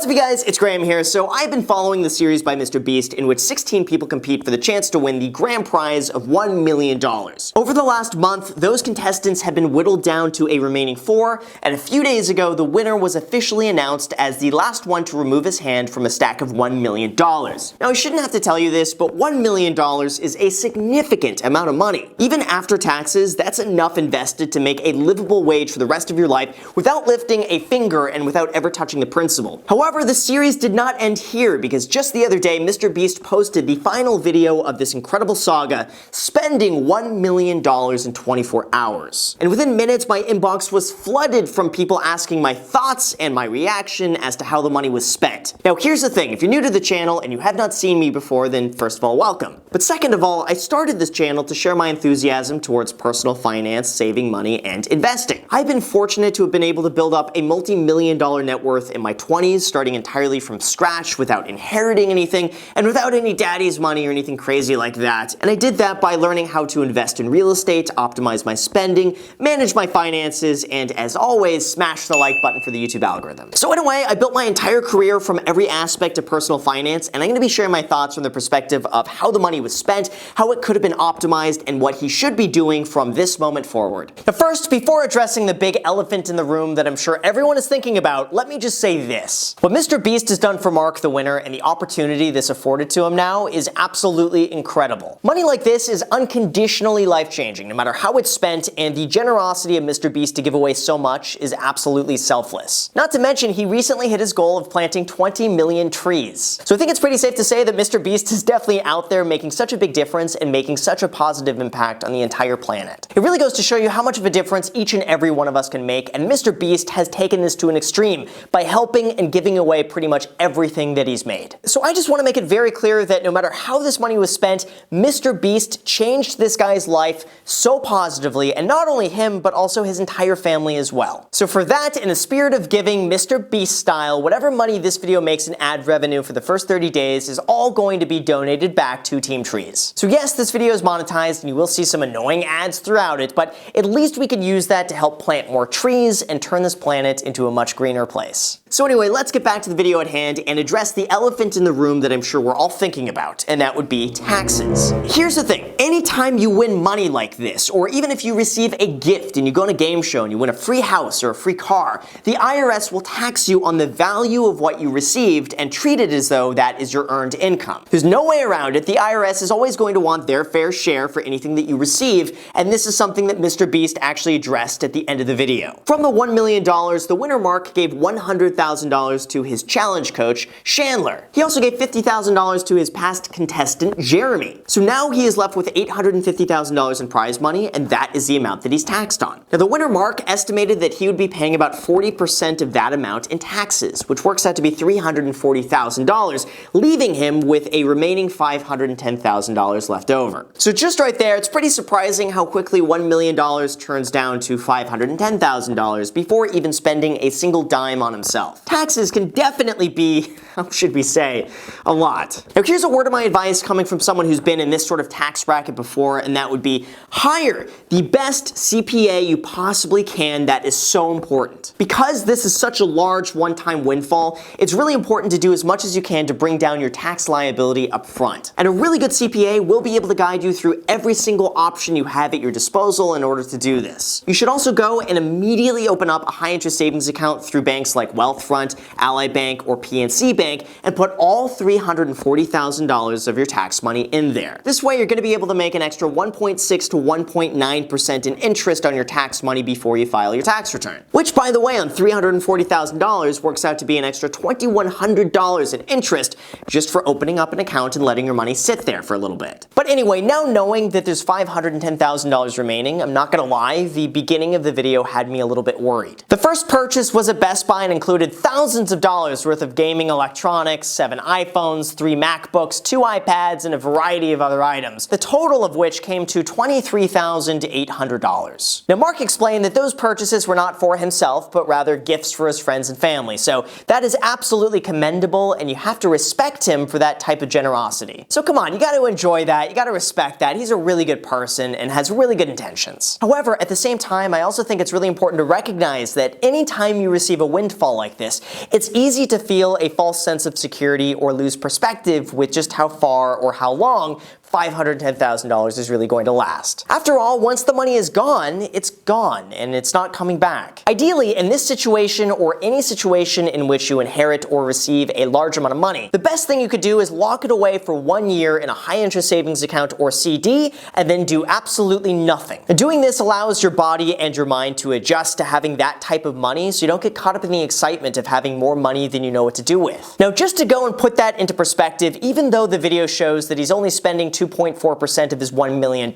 What's up, you guys? It's Graham here. So I've been following the series by Mr. Beast in which 16 people compete for the chance to win the grand prize of $1 million. Over the last month, those contestants have been whittled down to a remaining 4, and a few days ago, the winner was officially announced as the last one to remove his hand from a stack of $1 million. Now, I shouldn't have to tell you this, but $1 million is a significant amount of money. Even after taxes, that's enough invested to make a livable wage for the rest of your life without lifting a finger and without ever touching the principal. However, the series did not end here, because just the other day, Mr. Beast posted the final video of this incredible saga, spending $1 million in 24 hours. And within minutes, my inbox was flooded from people asking my thoughts and my reaction as to how the money was spent. Now, here's the thing. If you're new to the channel and you have not seen me before, then first of all, welcome. But second of all, I started this channel to share my enthusiasm towards personal finance, saving money, and investing. I've been fortunate to have been able to build up a multi-million-dollar net worth in my 20s, starting entirely from scratch without inheriting anything and without any daddy's money or anything crazy like that. And I did that by learning how to invest in real estate, optimize my spending, manage my finances, and as always, smash the like button for the YouTube algorithm. So anyway, I built my entire career from every aspect of personal finance, and I'm going to be sharing my thoughts from the perspective of how the money was spent, how it could have been optimized, and what he should be doing from this moment forward. Now first, before addressing the big elephant in the room that I'm sure everyone is thinking about, let me just say this. What Mr. Beast has done for Mark the winner and the opportunity this afforded to him now is absolutely incredible. Money like this is unconditionally life-changing, no matter how it's spent, and the generosity of Mr. Beast to give away so much is absolutely selfless. Not to mention, he recently hit his goal of planting 20 million trees. So I think it's pretty safe to say that Mr. Beast is definitely out there making such a big difference and making such a positive impact on the entire planet. It really goes to show you how much of a difference each and every one of us can make, and Mr. Beast has taken this to an extreme by helping and giving away pretty much everything that he's made. So I just want to make it very clear that no matter how this money was spent, Mr. Beast changed this guy's life so positively, and not only him, but also his entire family as well. So for that, in the spirit of giving, Mr. Beast style, whatever money this video makes in ad revenue for the first 30 days is all going to be donated back to Team Trees. So yes, this video is monetized and you will see some annoying ads throughout it, but at least we could use that to help plant more trees and turn this planet into a much greener place. So anyway, let's get back to the video at hand and address the elephant in the room that I'm sure we're all thinking about, and that would be taxes. Here's the thing. Anytime you win money like this, or even if you receive a gift and you go on a game show and you win a free house or a free car, the IRS will tax you on the value of what you received and treat it as though that is your earned income. There's no way around it. The IRS is always going to want their fair share for anything that you receive, and this is something that Mr. Beast actually addressed at the end of the video. From the $1 million, the winner Mark gave $100,000 to his challenge coach, Chandler. He also gave $50,000 to his past contestant, Jeremy. So now he is left with $850,000 in prize money, and that is the amount that he's taxed on. Now the winner Mark estimated that he would be paying about 40% of that amount in taxes, which works out to be $340,000, leaving him with a remaining $510,000 left over. So just right there, it's pretty surprising how quickly $1 million turns down to $510,000 before even spending a single dime on himself. Taxes can definitely be, how should we say, a lot. Now here's a word of my advice coming from someone who's been in this sort of tax bracket before, and that would be hire the best CPA you possibly can. That is so important. Because this is such a large one-time windfall, it's really important to do as much as you can to bring down your tax liability up front. And a really good CPA will be able to guide you through every single option you have at your disposal in order to do this. You should also go and immediately open up a high-interest savings account through banks like Wealthfront, Ally Bank, or PNC Bank, and put all $340,000 of your tax money in there. This way, you're going to be able to make an extra 1.6 to 1.9% in interest on your tax money before you file your tax return. Which, by the way, on $340,000 works out to be an extra $2,100 in interest just for opening up an account and letting your money sit there for a little bit. But anyway, now knowing that there's $510,000 remaining, I'm not gonna lie, the beginning of the video had me a little bit worried. The first purchase was at Best Buy and included thousands of dollars worth of gaming electronics electronics, 7 iPhones, 3 MacBooks, 2 iPads, and a variety of other items, the total of which came to $23,800. Now, Mark explained that those purchases were not for himself, but rather gifts for his friends and family, so that is absolutely commendable, and you have to respect him for that type of generosity. So come on, you gotta enjoy that, you gotta respect that. He's a really good person and has really good intentions. However, at the same time, I also think it's really important to recognize that anytime you receive a windfall like this, it's easy to feel a false sense of security or lose perspective with just how far or how long $510,000 is really going to last. After all, once the money is gone, and it's not coming back. Ideally, in this situation or any situation in which you inherit or receive a large amount of money, the best thing you could do is lock it away for 1 year in a high-interest savings account or CD, and then do absolutely nothing. And doing this allows your body and your mind to adjust to having that type of money, so you don't get caught up in the excitement of having more money than you know what to do with. Now, just to go and put that into perspective, even though the video shows that he's only spending 2.4% of his $1 million.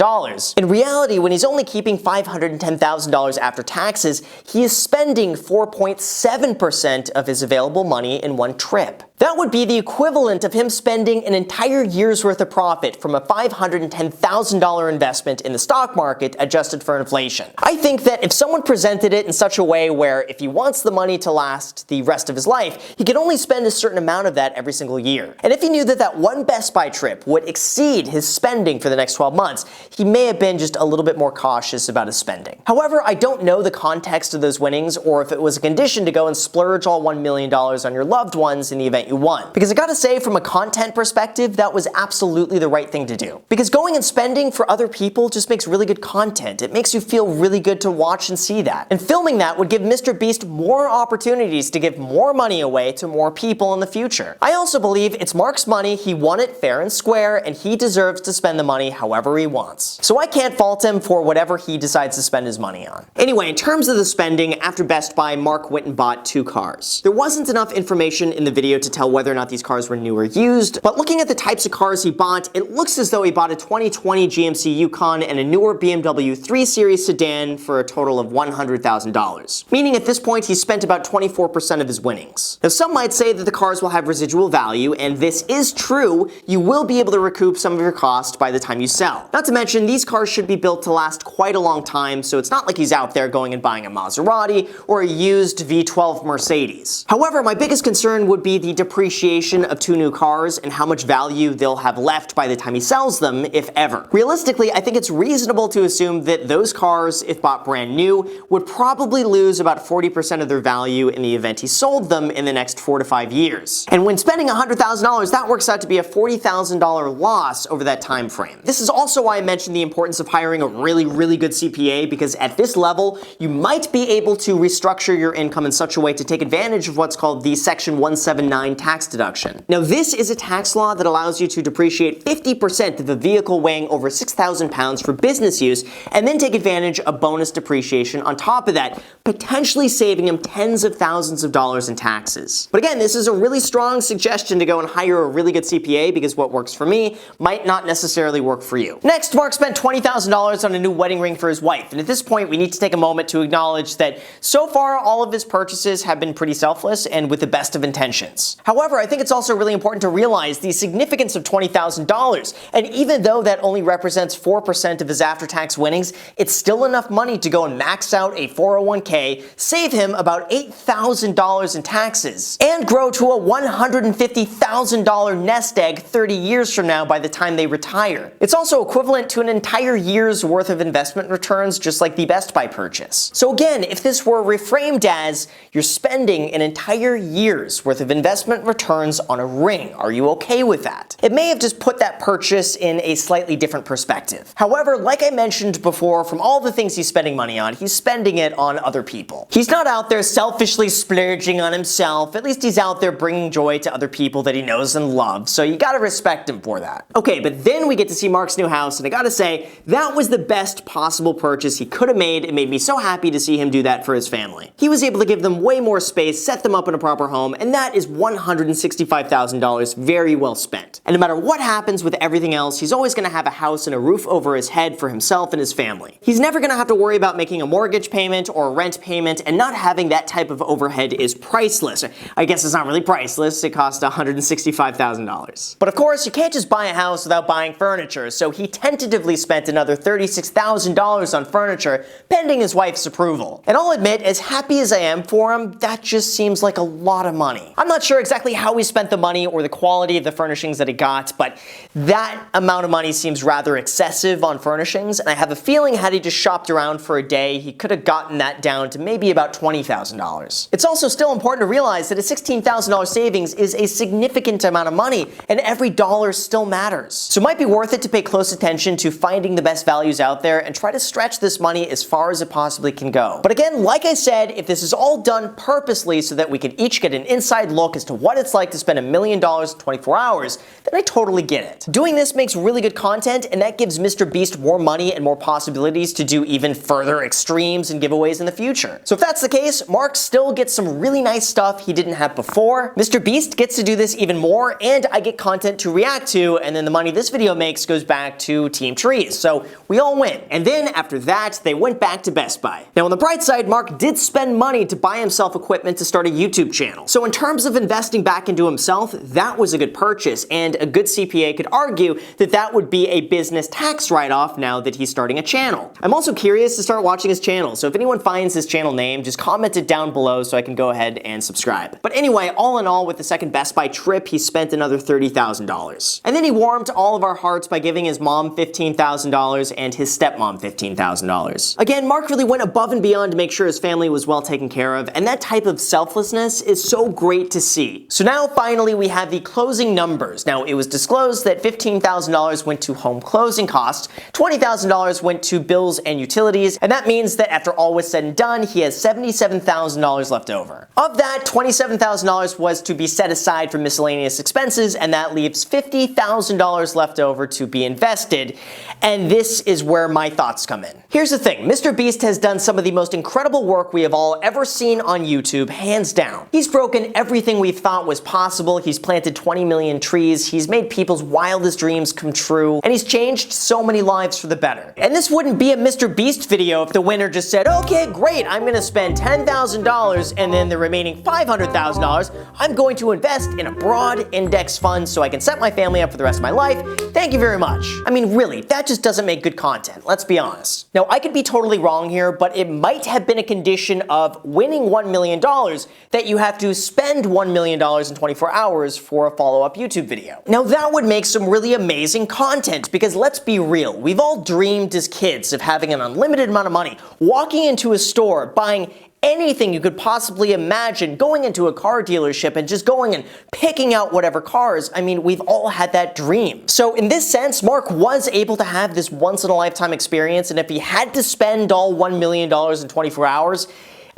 In reality, when he's only keeping $510,000 after taxes, he is spending 4.7% of his available money in one trip. That would be the equivalent of him spending an entire year's worth of profit from a $510,000 investment in the stock market adjusted for inflation. I think that if someone presented it in such a way where if he wants the money to last the rest of his life, he can only spend a certain amount of that every single year. And if he knew that that one Best Buy trip would exceed his spending for the next 12 months, he may have been just a little bit more cautious about his spending. However, I don't know the context of those winnings or if it was a condition to go and splurge all $1 million on your loved ones in the event you won. Because I gotta say, from a content perspective, that was absolutely the right thing to do. Because going and spending for other people just makes really good content. It makes you feel really good to watch and see that. And filming that would give Mr. Beast more opportunities to give more money away to more people in the future. I also believe it's Mark's money, he won it fair and square, and he deserves to spend the money however he wants. So I can't fault him for whatever he decides to spend his money on. Anyway, in terms of the spending, after Best Buy, Mark went and bought 2 cars. There wasn't enough information in the video to tell whether or not these cars were new or used, but looking at the types of cars he bought, it looks as though he bought a 2020 GMC Yukon and a newer BMW 3 Series sedan for a total of $100,000. Meaning at this point, he spent about 24% of his winnings. Now, some might say that the cars will have residual value, and this is true. You will be able to recoup some of your cost by the time you sell. Not to mention, these cars should be built to last quite a long time, so it's not like he's out there going and buying a Maserati or a used V12 Mercedes. However, my biggest concern would be the depreciation of 2 new cars and how much value they'll have left by the time he sells them, if ever. Realistically, I think it's reasonable to assume that those cars, if bought brand new, would probably lose about 40% of their value in the event he sold them in the next 4 to 5 years. And when spending $100,000, that works out to be a $40,000 loss over that time frame. This is also why I mentioned the importance of hiring a really good CPA, because at this level, you might be able to restructure your income in such a way to take advantage of what's called the Section 179 tax deduction. Now, this is a tax law that allows you to depreciate 50% of a vehicle weighing over 6,000 pounds for business use, and then take advantage of bonus depreciation on top of that, potentially saving him tens of thousands of dollars in taxes. But again, this is a really strong suggestion to go and hire a really good CPA, because what works for me might not necessarily work for you. Next, Mark spent $20,000 on a new wedding ring for his wife, and at this point, we need to take a moment to acknowledge that so far, all of his purchases have been pretty selfless and with the best of intentions. However, I think it's also really important to realize the significance of $20,000, and even though that only represents 4% of his after-tax winnings, it's still enough money to go and max out a 401k, save him about $8,000 in taxes, and grow to a $150,000 nest egg 30 years from now by the time they retire. It's also equivalent to an entire year's worth of investment returns, just like the Best Buy purchase. So again, if this were reframed as you're spending an entire year's worth of investment returns on a ring, are you okay with that? It may have just put that purchase in a slightly different perspective. However, like I mentioned before, from all the things he's spending money on, he's spending it on other people. He's not out there selfishly splurging on himself. At least he's out there bringing joy to other people that he knows and loves, so you gotta respect him for that. Okay, but then we get to see Mark's new house, and I gotta say, that was the best possible purchase he could have made. It made me so happy to see him do that for his family. He was able to give them way more space, set them up in a proper home, and that is 100% $165,000 very well spent. And no matter what happens with everything else, he's always going to have a house and a roof over his head for himself and his family. He's never going to have to worry about making a mortgage payment or a rent payment, and not having that type of overhead is priceless. I guess it's not really priceless, it cost $165,000. But of course, you can't just buy a house without buying furniture, so he tentatively spent another $36,000 on furniture, pending his wife's approval. And I'll admit, as happy as I am for him, that just seems like a lot of money. I'm not sure exactly how he spent the money or the quality of the furnishings that he got, but that amount of money seems rather excessive on furnishings, and I have a feeling had he just shopped around for a day, he could have gotten that down to maybe about $20,000. It's also still important to realize that a $16,000 savings is a significant amount of money, and every dollar still matters. So it might be worth it to pay close attention to finding the best values out there and try to stretch this money as far as it possibly can go. But again, like I said, if this is all done purposely so that we can each get an inside look as to what it's like to spend $1 million in 24 hours, then I totally get it. Doing this makes really good content, and that gives Mr. Beast more money and more possibilities to do even further extremes and giveaways in the future. So if that's the case, Mark still gets some really nice stuff he didn't have before. Mr. Beast gets to do this even more, and I get content to react to, and then the money this video makes goes back to Team Trees. So we all win. And then after that, they went back to Best Buy. Now on the bright side, Mark did spend money to buy himself equipment to start a YouTube channel. So in terms of investing back into himself, that was a good purchase, and a good CPA could argue that that would be a business tax write-off now that he's starting a channel. I'm also curious to start watching his channel, so if anyone finds his channel name, just comment it down below so I can go ahead and subscribe. But anyway, all in all, with the second Best Buy trip, he spent another $30,000. And then he warmed all of our hearts by giving his mom $15,000 and his stepmom $15,000. Again, Mark really went above and beyond to make sure his family was well taken care of, and that type of selflessness is so great to see. So now finally we have the closing numbers. Now it was disclosed that $15,000 went to home closing costs, $20,000 went to bills and utilities, and that means that after all was said and done, he has $77,000 left over. Of that, $27,000 was to be set aside for miscellaneous expenses, and that leaves $50,000 left over to be invested, and this is where my thoughts come in. Here's the thing, Mr. Beast has done some of the most incredible work we have all ever seen on YouTube, hands down. He's broken everything we thought was possible, he's planted 20 million trees, he's made people's wildest dreams come true, and he's changed so many lives for the better. And this wouldn't be a Mr. Beast video if the winner just said, okay, great, I'm gonna spend $10,000 and then the remaining $500,000 I'm going to invest in a broad index fund so I can set my family up for the rest of my life. Thank you very much. I mean, really, that just doesn't make good content, let's be honest. Now, I could be totally wrong here, but it might have been a condition of winning $1 million that you have to spend $1 million in 24 hours for a follow-up YouTube video. Now, that would make some really amazing content, because let's be real, we've all dreamed as kids of having an unlimited amount of money, walking into a store, buying anything you could possibly imagine, going into a car dealership and just going and picking out whatever cars. I mean, we've all had that dream. So in this sense, Mark was able to have this once-in-a-lifetime experience, and if he had to spend all $1 million in 24 hours,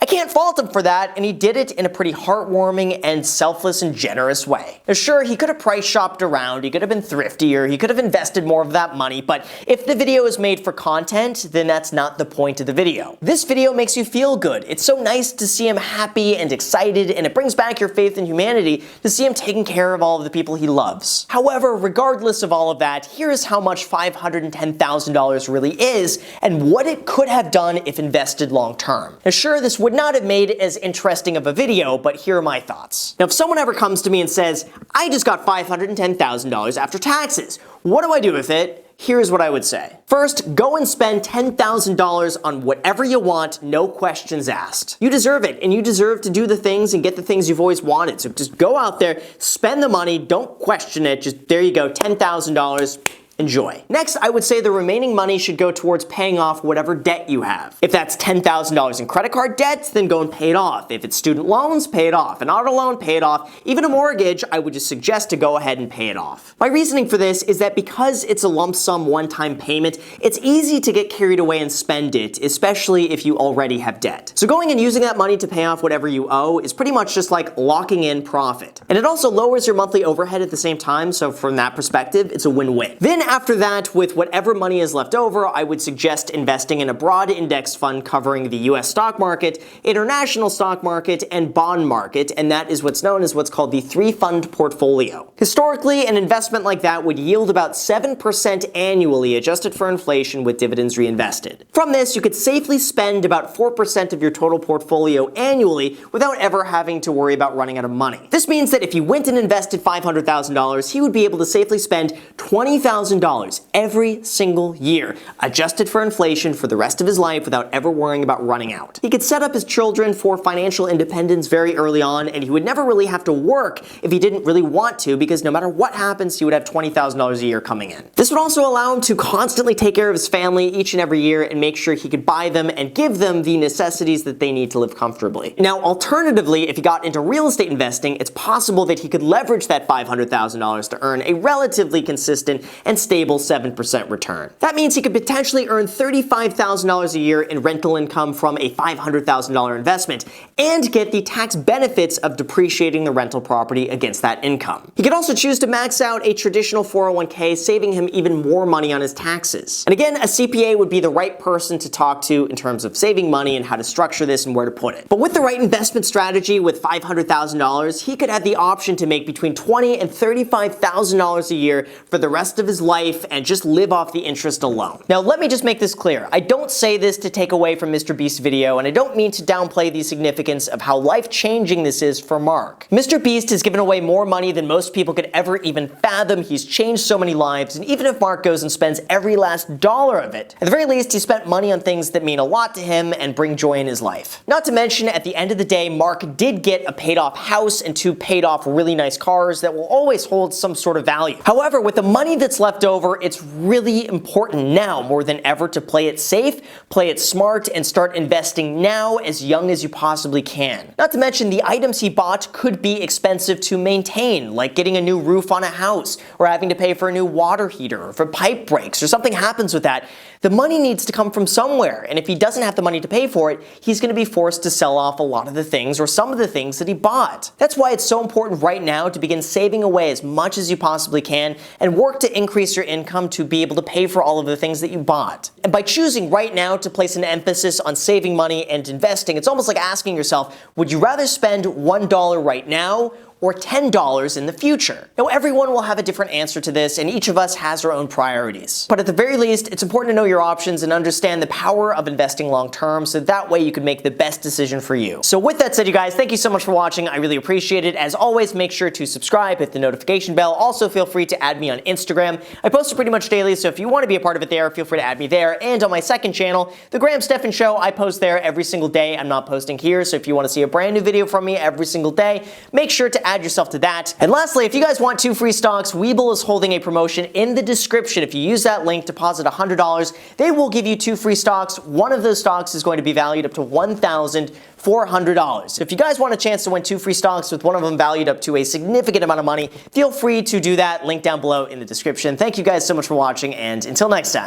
I can't fault him for that, and he did it in a pretty heartwarming and selfless and generous way. Now sure, he could have price shopped around, he could have been thriftier, he could have invested more of that money, but if the video is made for content, then that's not the point of the video. This video makes you feel good. It's so nice to see him happy and excited, and it brings back your faith in humanity to see him taking care of all of the people he loves. However, regardless of all of that, here is how much $510,000 really is, and what it could have done if invested long term. Now sure, this would not have made it as interesting of a video, but here are my thoughts. Now, if someone ever comes to me and says, I just got $510,000 after taxes, what do I do with it? Here's what I would say. First, go and spend $10,000 on whatever you want, no questions asked. You deserve it, and you deserve to do the things and get the things you've always wanted. So just go out there, spend the money, don't question it, just there you go, $10,000. Enjoy. Next, I would say the remaining money should go towards paying off whatever debt you have. If that's $10,000 in credit card debt, then go and pay it off. If it's student loans, pay it off. An auto loan, pay it off. Even a mortgage, I would just suggest to go ahead and pay it off. My reasoning for this is that because it's a lump sum one-time payment, it's easy to get carried away and spend it, especially if you already have debt. So going and using that money to pay off whatever you owe is pretty much just like locking in profit. And it also lowers your monthly overhead at the same time, so from that perspective, it's a win-win. Then after that, with whatever money is left over, I would suggest investing in a broad index fund covering the US stock market, international stock market, and bond market, and that is what's known as what's called the three-fund portfolio. Historically, an investment like that would yield about 7% annually, adjusted for inflation with dividends reinvested. From this, you could safely spend about 4% of your total portfolio annually without ever having to worry about running out of money. This means that if he went and invested $500,000, he would be able to safely spend $20,000 every single year, adjusted for inflation for the rest of his life without ever worrying about running out. He could set up his children for financial independence very early on, and he would never really have to work if he didn't really want to, because no matter what happens, he would have $20,000 a year coming in. This would also allow him to constantly take care of his family each and every year and make sure he could buy them and give them the necessities that they need to live comfortably. Now, alternatively, if he got into real estate investing, it's possible that he could leverage that $500,000 to earn a relatively consistent and stable 7% return. That means he could potentially earn $35,000 a year in rental income from a $500,000 investment and get the tax benefits of depreciating the rental property against that income. He could also choose to max out a traditional 401k, saving him even more money on his taxes. And again, a CPA would be the right person to talk to in terms of saving money and how to structure this and where to put it. But with the right investment strategy with $500,000, he could have the option to make between $20,000 and $35,000 a year for the rest of his life and just live off the interest alone. Now, let me just make this clear. I don't say this to take away from Mr. Beast's video, and I don't mean to downplay the significance of how life-changing this is for Mark. Mr. Beast has given away more money than most people could ever even fathom. He's changed so many lives, and even if Mark goes and spends every last dollar of it, at the very least, he spent money on things that mean a lot to him and bring joy in his life. Not to mention, at the end of the day, Mark did get a paid-off house and 2 paid-off really nice cars that will always hold some sort of value. However, with the money that's left over, it's really important now more than ever to play it safe, play it smart, and start investing now as young as you possibly can. Not to mention, the items he bought could be expensive to maintain, like getting a new roof on a house, or having to pay for a new water heater, or if a pipe breaks, or something happens with that. The money needs to come from somewhere, and if he doesn't have the money to pay for it, he's going to be forced to sell off a lot of the things or some of the things that he bought. That's why it's so important right now to begin saving away as much as you possibly can and work to increase your income to be able to pay for all of the things that you bought. And by choosing right now to place an emphasis on saving money and investing, it's almost like asking yourself, would you rather spend $1 right now or $10 in the future? Now, everyone will have a different answer to this, and each of us has our own priorities. But at the very least, it's important to know your options and understand the power of investing long term, so that way you can make the best decision for you. So with that said, you guys, thank you so much for watching. I really appreciate it. As always, make sure to subscribe, hit the notification bell. Also, feel free to add me on Instagram. I post it pretty much daily, so if you want to be a part of it there, feel free to add me there. And on my second channel, The Graham Stephan Show, I post there every single day. I'm not posting here, so if you want to see a brand new video from me every single day, make sure to add yourself to that. And lastly, if you guys want 2 free stocks, Webull is holding a promotion in the description. If you use that link, deposit $100, they will give you 2 free stocks. One of those stocks is going to be valued up to $1,400. So if you guys want a chance to win 2 free stocks with one of them valued up to a significant amount of money, feel free to do that. Link down below in the description. Thank you guys so much for watching, and until next time.